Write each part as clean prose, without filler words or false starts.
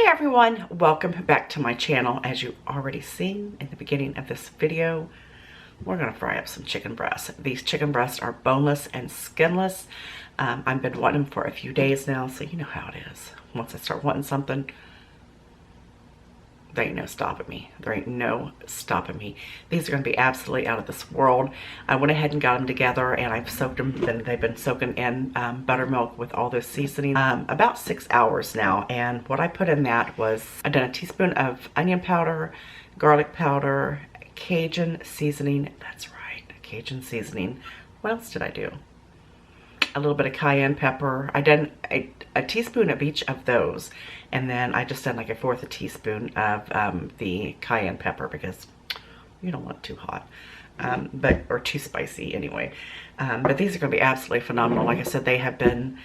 Hey everyone, welcome back to my channel. As you already seen in the beginning of this video, we're gonna fry up some chicken breasts. These chicken breasts are boneless and skinless. I've been wanting them for a few days now, so you know how it is. Once I start wanting something, there ain't no stopping me. There ain't no stopping me. These are gonna be absolutely out of this world. I went ahead and got them together and I've soaked them, they've been soaking in buttermilk with all this seasoning about 6 hours now. And what I put in that was, I've done a teaspoon of onion powder, garlic powder, Cajun seasoning. That's right, Cajun seasoning. What else did I do? A little bit of cayenne pepper. I done a teaspoon of each of those, and then I just done like a fourth a teaspoon of the cayenne pepper because you don't want it too hot, or too spicy anyway. But these are going to be absolutely phenomenal. Like I said, they have been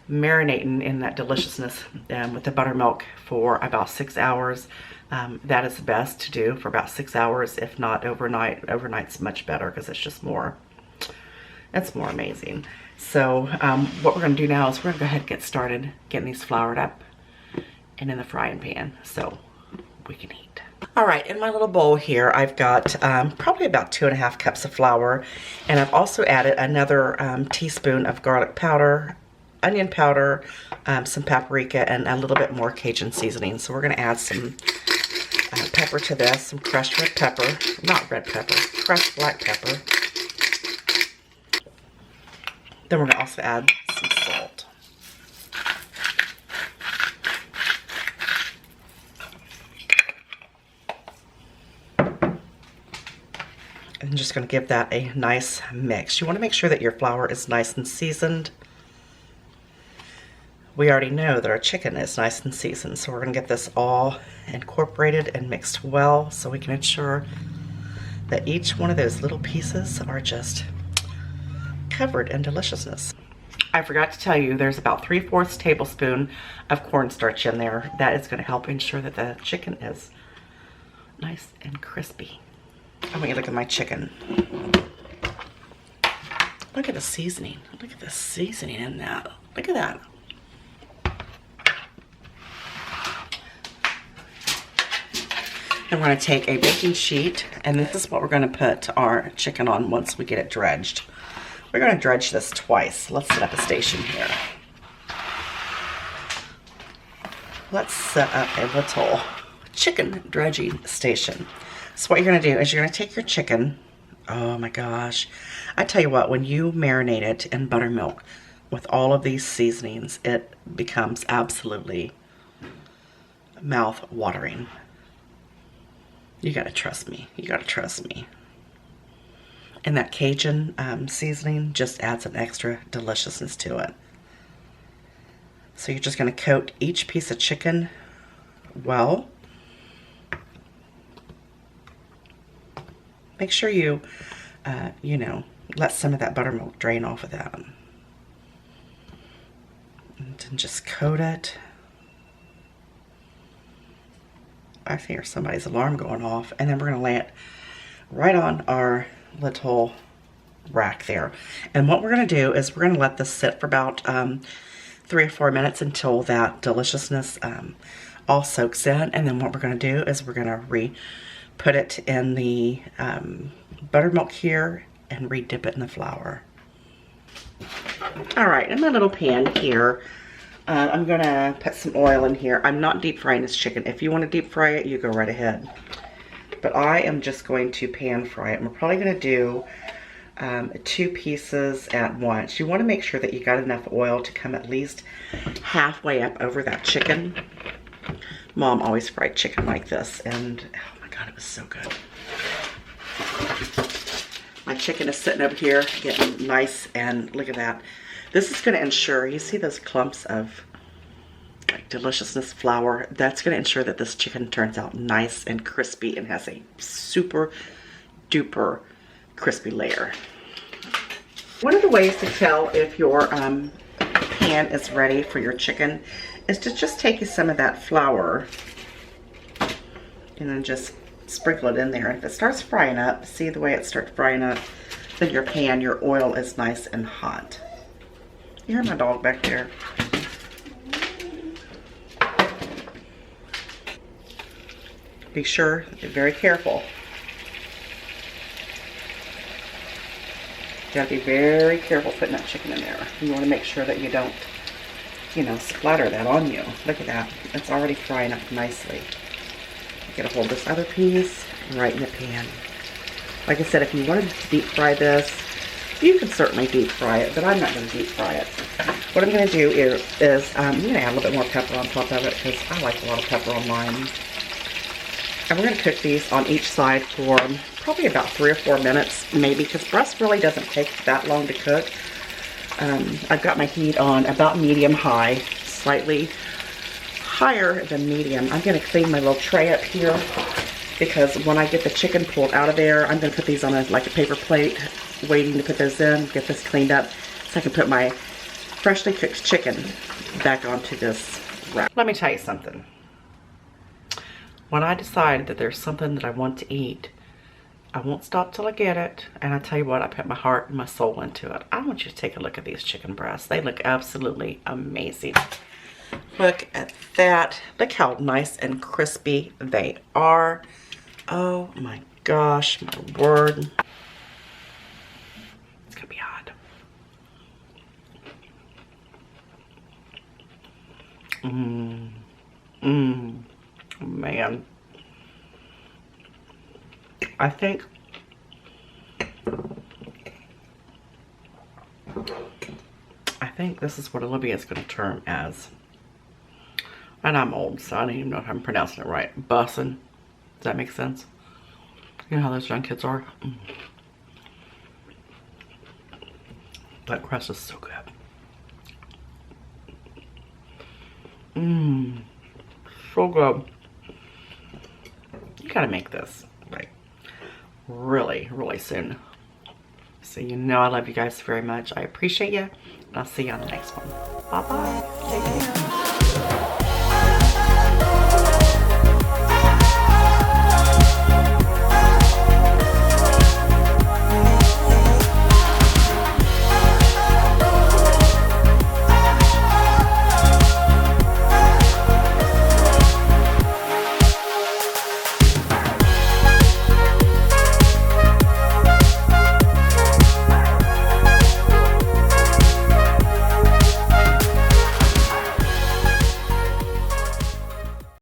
marinating in that deliciousness with the buttermilk for about 6 hours. That is the best to do for about 6 hours, if not overnight. Overnight's much better because it's just more, it's more amazing. So what we're going to do now is we're going to go ahead and get started getting these floured up and in the frying pan so we can eat. All right, in my little bowl here, I've got probably about 2.5 cups of flour, and I've also added another teaspoon of garlic powder, onion powder, some paprika, and a little bit more Cajun seasoning. So we're going to add some pepper to this, some crushed red pepper, not red pepper, crushed black pepper. Then we're going to also add some salt. And just going to give that a nice mix. You want to make sure that your flour is nice and seasoned. We already know that our chicken is nice and seasoned, so we're going to get this all incorporated and mixed well so we can ensure that each one of those little pieces are just covered in deliciousness. I forgot to tell you, there's about 3/4 tablespoon of cornstarch in there. That is going to help ensure that the chicken is nice and crispy. I want you to look at my chicken. Look at the seasoning. Look at the seasoning in that. Look at that. And we're going to take a baking sheet, and this is what we're going to put our chicken on once we get it dredged. We're going to dredge this twice. Let's set up a station here. Let's set up a little chicken dredging station. So what you're going to do is you're going to take your chicken. Oh my gosh. I tell you what, when you marinate it in buttermilk with all of these seasonings, it becomes absolutely mouth-watering. You got to trust me. You got to trust me. And that Cajun seasoning just adds an extra deliciousness to it. So you're just going to coat each piece of chicken well. Make sure you, let some of that buttermilk drain off of that. And then just coat it. I hear somebody's alarm going off. And then we're going to lay it right on our little rack there. And what we're going to do is we're going to let this sit for about 3 or 4 minutes until that deliciousness all soaks in. And then what we're going to do is we're going to put it in the buttermilk here and re-dip it in the flour. All right, in my little pan here, I'm going to put some oil in here. I'm not deep frying this chicken. If you want to deep fry it, you go right ahead. But I am just going to pan fry it. And we're probably going to do 2 pieces at once. You want to make sure that you got enough oil to come at least halfway up over that chicken. Mom always fried chicken like this, and oh my God, it was so good. My chicken is sitting over here getting nice, and look at that. This is going to ensure, you see those clumps of like deliciousness flour? That's going to ensure that this chicken turns out nice and crispy and has a super duper crispy layer. One of the ways to tell if your pan is ready for your chicken is to just take some of that flour and then just sprinkle it in there. And if it starts frying up, see the way it starts frying up, then your pan, your oil is nice and hot. You hear my dog back there? be sure, be very careful. You gotta be very careful putting that chicken in there. You wanna make sure that you don't, you know, splatter that on you. Look at that. It's already frying up nicely. You gotta hold this other piece right in the pan. Like I said, if you wanted to deep fry this, you could certainly deep fry it, but I'm not gonna deep fry it. What I'm gonna do is I'm gonna add a little bit more pepper on top of it because I like a lot of pepper on mine. And we're gonna cook these on each side for probably about 3 or 4 minutes, maybe, because breast really doesn't take that long to cook. I've got my heat on about medium-high, slightly higher than medium. I'm gonna clean my little tray up here because when I get the chicken pulled out of there, I'm gonna put these on like a paper plate, waiting to put those in, get this cleaned up, so I can put my freshly cooked chicken back onto this wrap. Let me tell you something. When I decide that there's something that I want to eat, I won't stop till I get it. And I tell you what, I put my heart and my soul into it. I want you to take a look at these chicken breasts. They look absolutely amazing. Look at that. Look how nice and crispy they are. Oh my gosh, my word. It's gonna be hot. Man. I think this is what Olivia's going to term as, and I'm old, so I don't even know if I'm pronouncing it right, bussin'. Does that make sense? You know how those young kids are? That crust is so good. So good. You gotta make this like really, really soon. So you know I love you guys very much. I appreciate you. And I'll see you on the next one. Bye-bye. Take care.